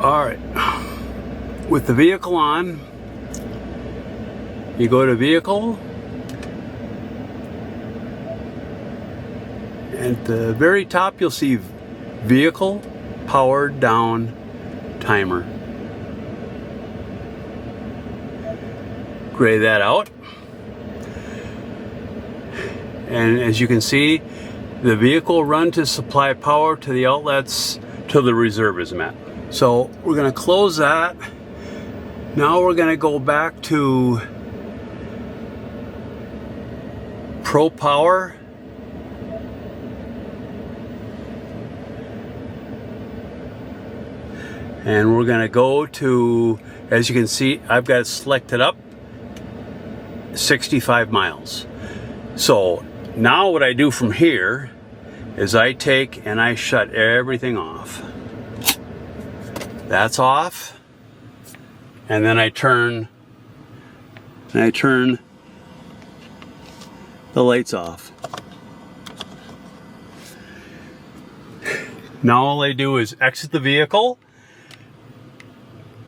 Alright, with the vehicle on, you go to vehicle, and at the very top you'll see vehicle powered down timer. Gray that out, and as you can see, the vehicle run to supply power to the outlets till the reserve is met. So we're going to close that. Now we're going to go back to Pro Power. And we're going to go to, as you can see, I've got it selected up, 65 miles. So now what I do from here is I take and I shut everything off. That's off. And then I turn the lights off. Now all I do is exit the vehicle